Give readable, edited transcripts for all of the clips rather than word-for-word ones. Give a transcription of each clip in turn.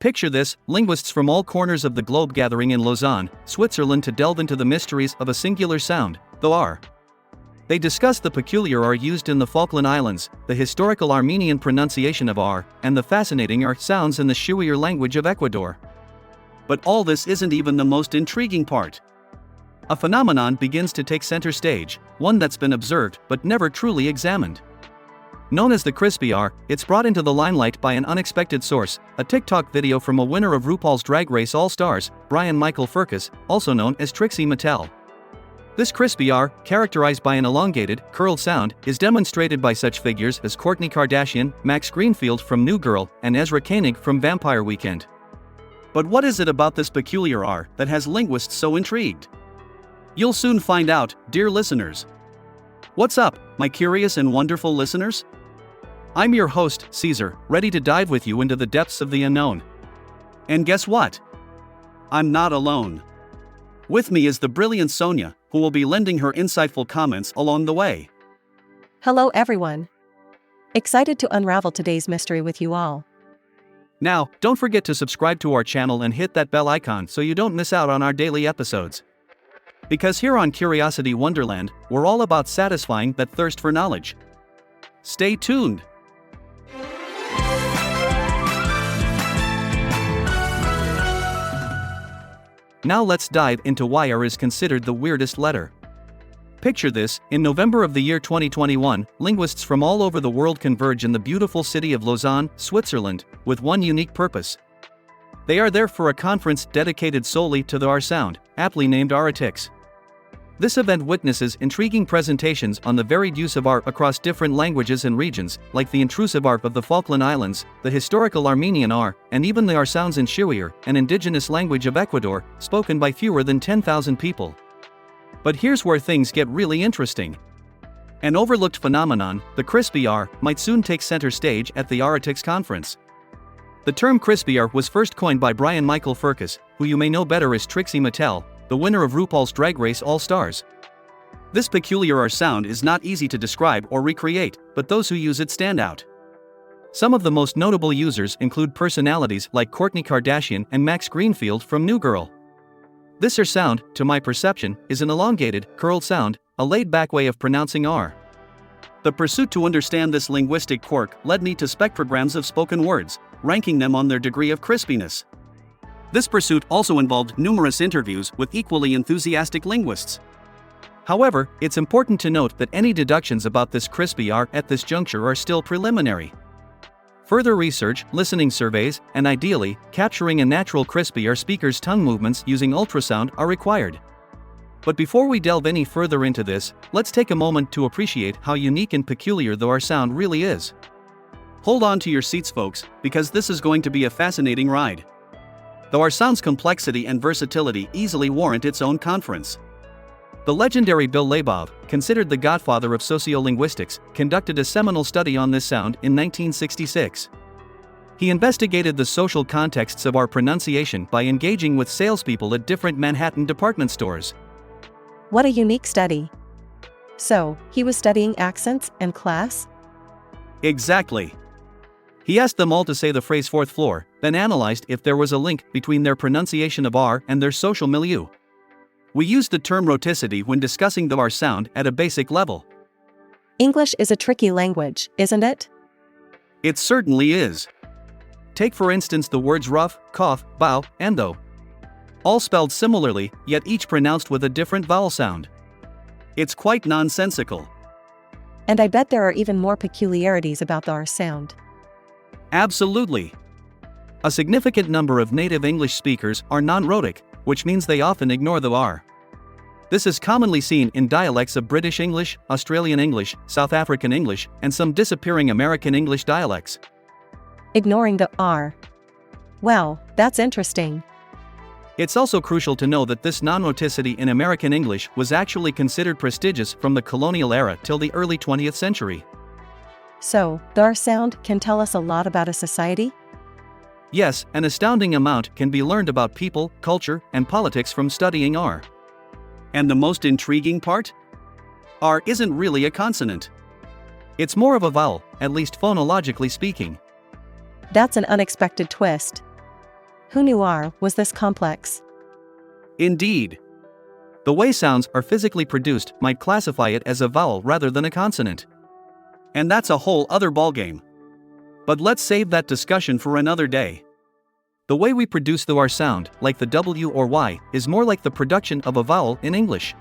Picture this: linguists from all corners of the globe gathering in Lausanne, Switzerland to delve into the mysteries of a singular sound, the R. They discuss the peculiar R used in the Falkland Islands, the historical Armenian pronunciation of R, and the fascinating R sounds in the Shuir language of Ecuador. But all this isn't even the most intriguing part. A phenomenon begins to take center stage, one that's been observed but never truly examined. Known as the crispy R, it's brought into the limelight by an unexpected source, a TikTok video from a winner of RuPaul's Drag Race All-Stars, Brian Michael Furcus, also known as Trixie Mattel. This crispy R, characterized by an elongated, curled sound, is demonstrated by such figures as Kourtney Kardashian, Max Greenfield from New Girl, and Ezra Koenig from Vampire Weekend. But what is it about this peculiar R that has linguists so intrigued? You'll soon find out, dear listeners. What's up, my curious and wonderful listeners? I'm your host, Caesar, ready to dive with you into the depths of the unknown. And guess what? I'm not alone. With me is the brilliant Sonia, who will be lending her insightful comments along the way. Hello everyone. Excited to unravel today's mystery with you all. Now, don't forget to subscribe to our channel and hit that bell icon so you don't miss out on our daily episodes. Because here on Curiosity Wonderland, we're all about satisfying that thirst for knowledge. Stay tuned. Now let's dive into why R is considered the weirdest letter. Picture this: in November of the year 2021, linguists from all over the world converge in the beautiful city of Lausanne, Switzerland, with one unique purpose. They are there for a conference dedicated solely to the R sound, aptly named Retics. This event witnesses intriguing presentations on the varied use of R across different languages and regions, like the intrusive R of the Falkland Islands, the historical Armenian R, and even the R sounds in Shuir, an indigenous language of Ecuador, spoken by fewer than 10,000 people. But here's where things get really interesting. An overlooked phenomenon, the crispy R, might soon take center stage at the Retics conference. The term crispy R was first coined by Brian Michael Furcus, who you may know better as Trixie Mattel, the winner of RuPaul's Drag Race All-Stars. This peculiar R sound is not easy to describe or recreate, but those who use it stand out. Some of the most notable users include personalities like Kourtney Kardashian and Max Greenfield from New Girl. This R sound, to my perception, is an elongated, curled sound, a laid-back way of pronouncing R. The pursuit to understand this linguistic quirk led me to spectrograms of spoken words, ranking them on their degree of crispiness. This pursuit also involved numerous interviews with equally enthusiastic linguists. However, it's important to note that any deductions about this crispy R at this juncture are still preliminary. Further research, listening surveys, and ideally, capturing a natural crispy R speaker's tongue movements using ultrasound are required. But before we delve any further into this, let's take a moment to appreciate how unique and peculiar the R sound really is. Hold on to your seats, folks, because this is going to be a fascinating ride. The R sound's complexity and versatility easily warrant its own conference. The legendary Bill Labov, considered the godfather of sociolinguistics, conducted a seminal study on this sound in 1966. He investigated the social contexts of R pronunciation by engaging with salespeople at different Manhattan department stores. What a unique study. So, he was studying accents and class? Exactly. He asked them all to say the phrase fourth floor, then analyzed if there was a link between their pronunciation of R and their social milieu. We used the term rhoticity when discussing the R sound at a basic level. English is a tricky language, isn't it? It certainly is. Take for instance the words rough, cough, bow, and though. All spelled similarly, yet each pronounced with a different vowel sound. It's quite nonsensical. And I bet there are even more peculiarities about the R sound. Absolutely. A significant number of native English speakers are non-rhotic, which means they often ignore the R. This is commonly seen in dialects of British English, Australian English, South African English, and some disappearing American English dialects. Ignoring the R. Well, that's interesting. It's also crucial to know that this non-rhoticity in American English was actually considered prestigious from the colonial era till the early 20th century. So, the R sound can tell us a lot about a society? Yes, an astounding amount can be learned about people, culture, and politics from studying R. And the most intriguing part? R isn't really a consonant. It's more of a vowel, at least phonologically speaking. That's an unexpected twist. Who knew R was this complex? Indeed. The way sounds are physically produced might classify it as a vowel rather than a consonant. And that's a whole other ballgame. But let's save that discussion for another day. The way we produce the R sound, like the W or Y, is more like the production of a vowel in English.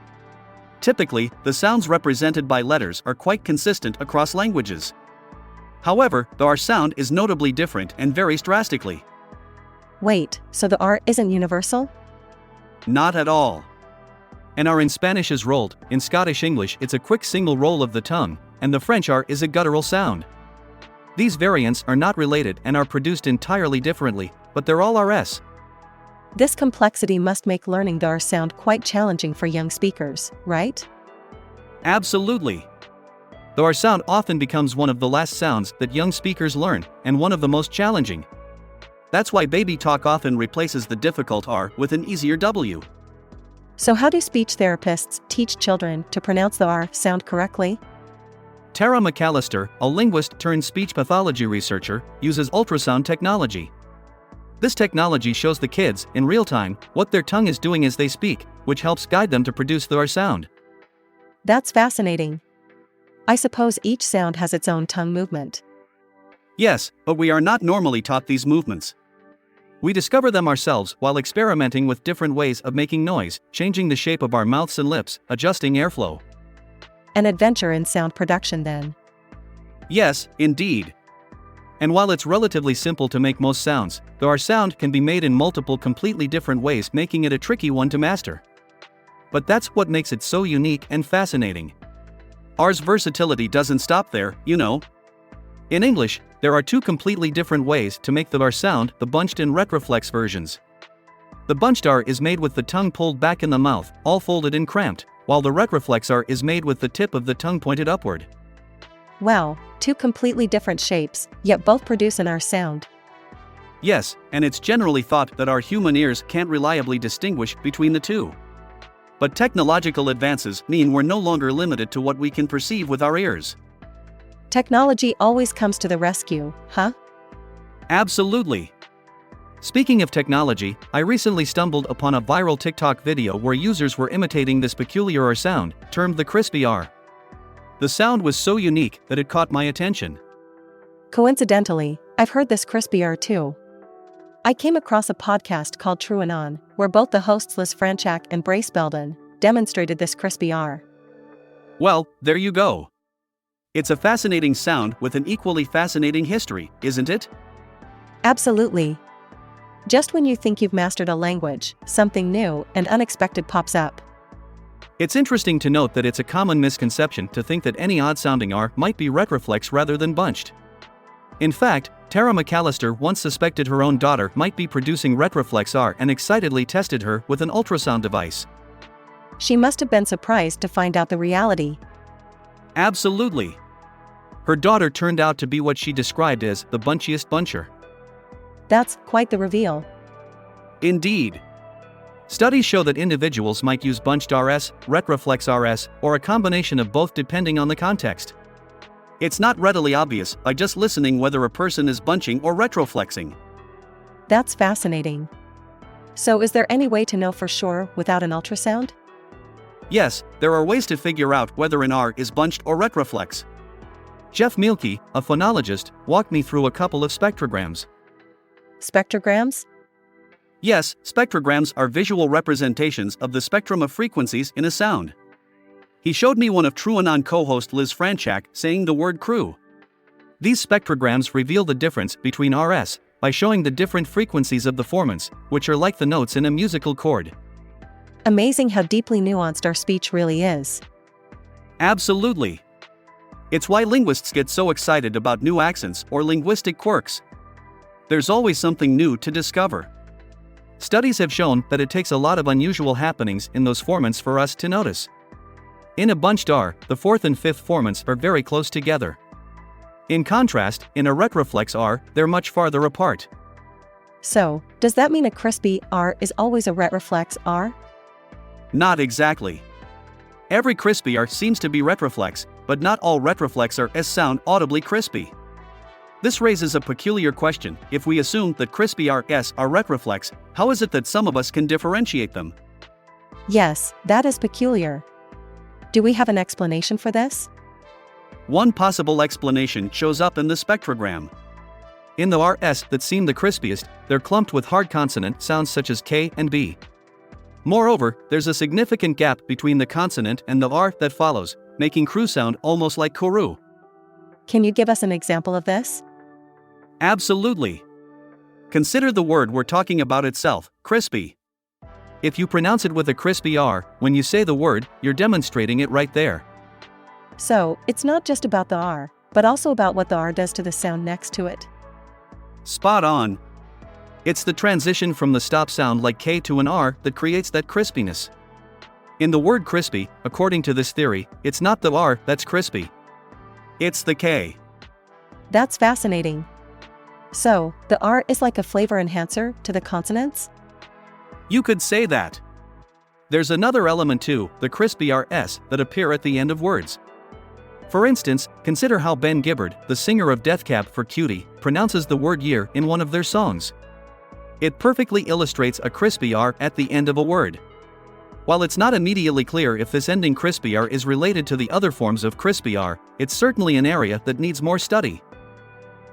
Typically, the sounds represented by letters are quite consistent across languages. However, the R sound is notably different and varies drastically. Wait, so the R isn't universal? Not at all. An R in Spanish is rolled, in Scottish English it's a quick single roll of the tongue, and the French R is a guttural sound. These variants are not related and are produced entirely differently, but they're all RS. This complexity must make learning the R sound quite challenging for young speakers, right? Absolutely. The R sound often becomes one of the last sounds that young speakers learn, and one of the most challenging. That's why baby talk often replaces the difficult R with an easier W. So how do speech therapists teach children to pronounce the R sound correctly? Tara McAllister, a linguist turned speech pathology researcher, uses ultrasound technology. This technology shows the kids, in real time, what their tongue is doing as they speak, which helps guide them to produce the R sound. That's fascinating. I suppose each sound has its own tongue movement. Yes, but we are not normally taught these movements. We discover them ourselves while experimenting with different ways of making noise, changing the shape of our mouths and lips, adjusting airflow. An adventure in sound production then. Yes, indeed. And while it's relatively simple to make most sounds, the R sound can be made in multiple completely different ways, making it a tricky one to master. But that's what makes it so unique and fascinating. R's versatility doesn't stop there, you know. In English, there are two completely different ways to make the R sound, the bunched and retroflex versions. The bunched R is made with the tongue pulled back in the mouth, all folded and cramped, while the retroflex R is made with the tip of the tongue pointed upward. Wow, two completely different shapes, yet both produce an R sound. Yes, and it's generally thought that our human ears can't reliably distinguish between the two. But technological advances mean we're no longer limited to what we can perceive with our ears. Technology always comes to the rescue, huh? Absolutely. Speaking of technology, I recently stumbled upon a viral TikTok video where users were imitating this peculiar R sound, termed the crispy R. The sound was so unique that it caught my attention. Coincidentally, I've heard this crispy R too. I came across a podcast called True and On, where both the hosts Liz Franchak and Brace Belden demonstrated this crispy R. Well, there you go. It's a fascinating sound with an equally fascinating history, isn't it? Absolutely. Just when you think you've mastered a language, something new and unexpected pops up. It's interesting to note that it's a common misconception to think that any odd-sounding R might be retroflex rather than bunched. In fact, Tara McAllister once suspected her own daughter might be producing retroflex R and excitedly tested her with an ultrasound device. She must have been surprised to find out the reality. Absolutely. Her daughter turned out to be what she described as the bunchiest buncher. That's quite the reveal. Indeed. Studies show that individuals might use bunched RS, retroflex RS, or a combination of both depending on the context. It's not readily obvious by just listening whether a person is bunching or retroflexing. That's fascinating. So is there any way to know for sure without an ultrasound? Yes, there are ways to figure out whether an R is bunched or retroflex. Jeff Mielke, a phonologist, walked me through a couple of spectrograms. Spectrograms? Yes, spectrograms are visual representations of the spectrum of frequencies in a sound. He showed me one of True and On co-host Liz Franchak saying the word crew. These spectrograms reveal the difference between RS by showing the different frequencies of the formants, which are like the notes in a musical chord. Amazing how deeply nuanced our speech really is. Absolutely. It's why linguists get so excited about new accents or linguistic quirks. There's always something new to discover. Studies have shown that it takes a lot of unusual happenings in those formants for us to notice. In a bunched R, the fourth and fifth formants are very close together. In contrast, in a retroflex R, they're much farther apart. So, does that mean a crispy R is always a retroflex R? Not exactly. Every crispy R seems to be retroflex, but not all retroflex R sound audibly crispy. This raises a peculiar question. If we assume that crispy R's are retroflex, how is it that some of us can differentiate them? Yes, that is peculiar. Do we have an explanation for this? One possible explanation shows up in the spectrogram. In the Rs that seem the crispiest, they're clumped with hard consonant sounds such as K and B. Moreover, there's a significant gap between the consonant and the R that follows, making cru sound almost like kuru. Can you give us an example of this? Absolutely. Consider the word we're talking about itself, crispy. If you pronounce it with a crispy R, when you say the word, you're demonstrating it right there. So, it's not just about the R, but also about what the R does to the sound next to it. Spot on. It's the transition from the stop sound like K to an R that creates that crispiness. In the word crispy, according to this theory, it's not the R that's crispy. It's the K. That's fascinating. So, the R is like a flavor enhancer to the consonants? You could say that. There's another element too, the crispy Rs that appear at the end of words. For instance, consider how Ben Gibbard, the singer of Death Cab for Cutie, pronounces the word year in one of their songs. It perfectly illustrates a crispy R at the end of a word. While it's not immediately clear if this ending crispy R is related to the other forms of crispy R, it's certainly an area that needs more study.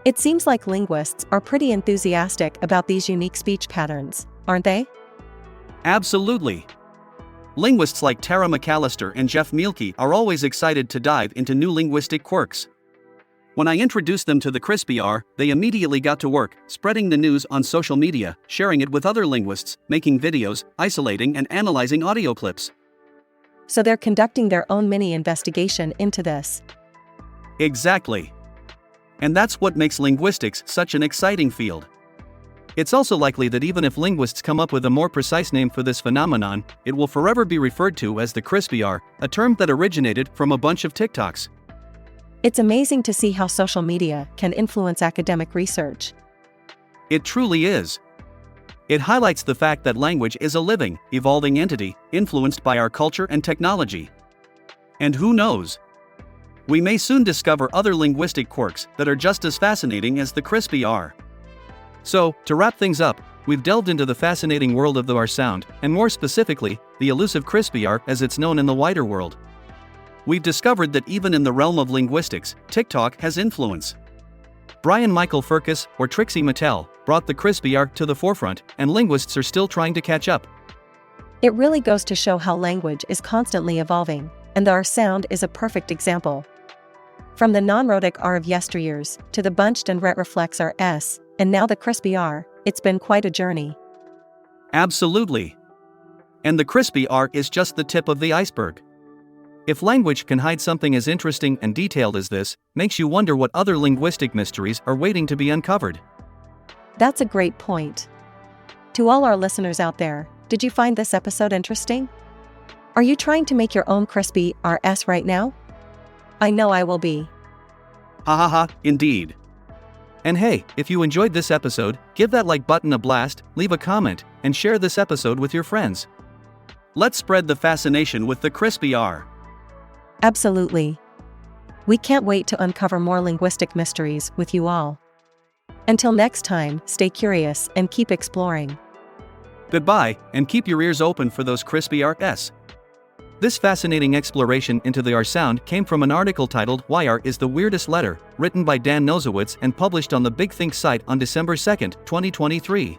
It seems like linguists are pretty enthusiastic about these unique speech patterns, aren't they? Absolutely. Linguists like Tara McAllister and Jeff Mielke are always excited to dive into new linguistic quirks. When I introduced them to the crispy R, they immediately got to work, spreading the news on social media, sharing it with other linguists, making videos, isolating and analyzing audio clips. So they're conducting their own mini investigation into this. Exactly. And that's what makes linguistics such an exciting field. It's also likely that even if linguists come up with a more precise name for this phenomenon, it will forever be referred to as the crispy R, a term that originated from a bunch of TikToks. It's amazing to see how social media can influence academic research. It truly is. It highlights the fact that language is a living, evolving entity, influenced by our culture and technology. And who knows? We may soon discover other linguistic quirks that are just as fascinating as the crispy R. So, to wrap things up, we've delved into the fascinating world of the R sound, and more specifically, the elusive crispy R as it's known in the wider world. We've discovered that even in the realm of linguistics, TikTok has influence. Brian Michael Furcus or Trixie Mattel brought the crispy R to the forefront, and linguists are still trying to catch up. It really goes to show how language is constantly evolving, and the R sound is a perfect example. From the non-rhotic R of yesteryears, to the bunched and retroflex RS, and now the crispy R, it's been quite a journey. Absolutely. And the crispy R is just the tip of the iceberg. If language can hide something as interesting and detailed as this, makes you wonder what other linguistic mysteries are waiting to be uncovered. That's a great point. To all our listeners out there, did you find this episode interesting? Are you trying to make your own crispy RS right now? I know I will be. Ha ha ha, indeed. And hey, if you enjoyed this episode, give that like button a blast, leave a comment, and share this episode with your friends. Let's spread the fascination with the crispy R. Absolutely. We can't wait to uncover more linguistic mysteries with you all. Until next time, stay curious and keep exploring. Goodbye, and keep your ears open for those crispy Rs. This fascinating exploration into the R sound came from an article titled "Why R is the Weirdest Letter," written by Dan Nosowitz and published on the Big Think site on December 2, 2023.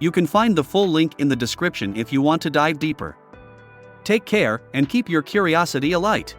You can find the full link in the description if you want to dive deeper. Take care, and keep your curiosity alight.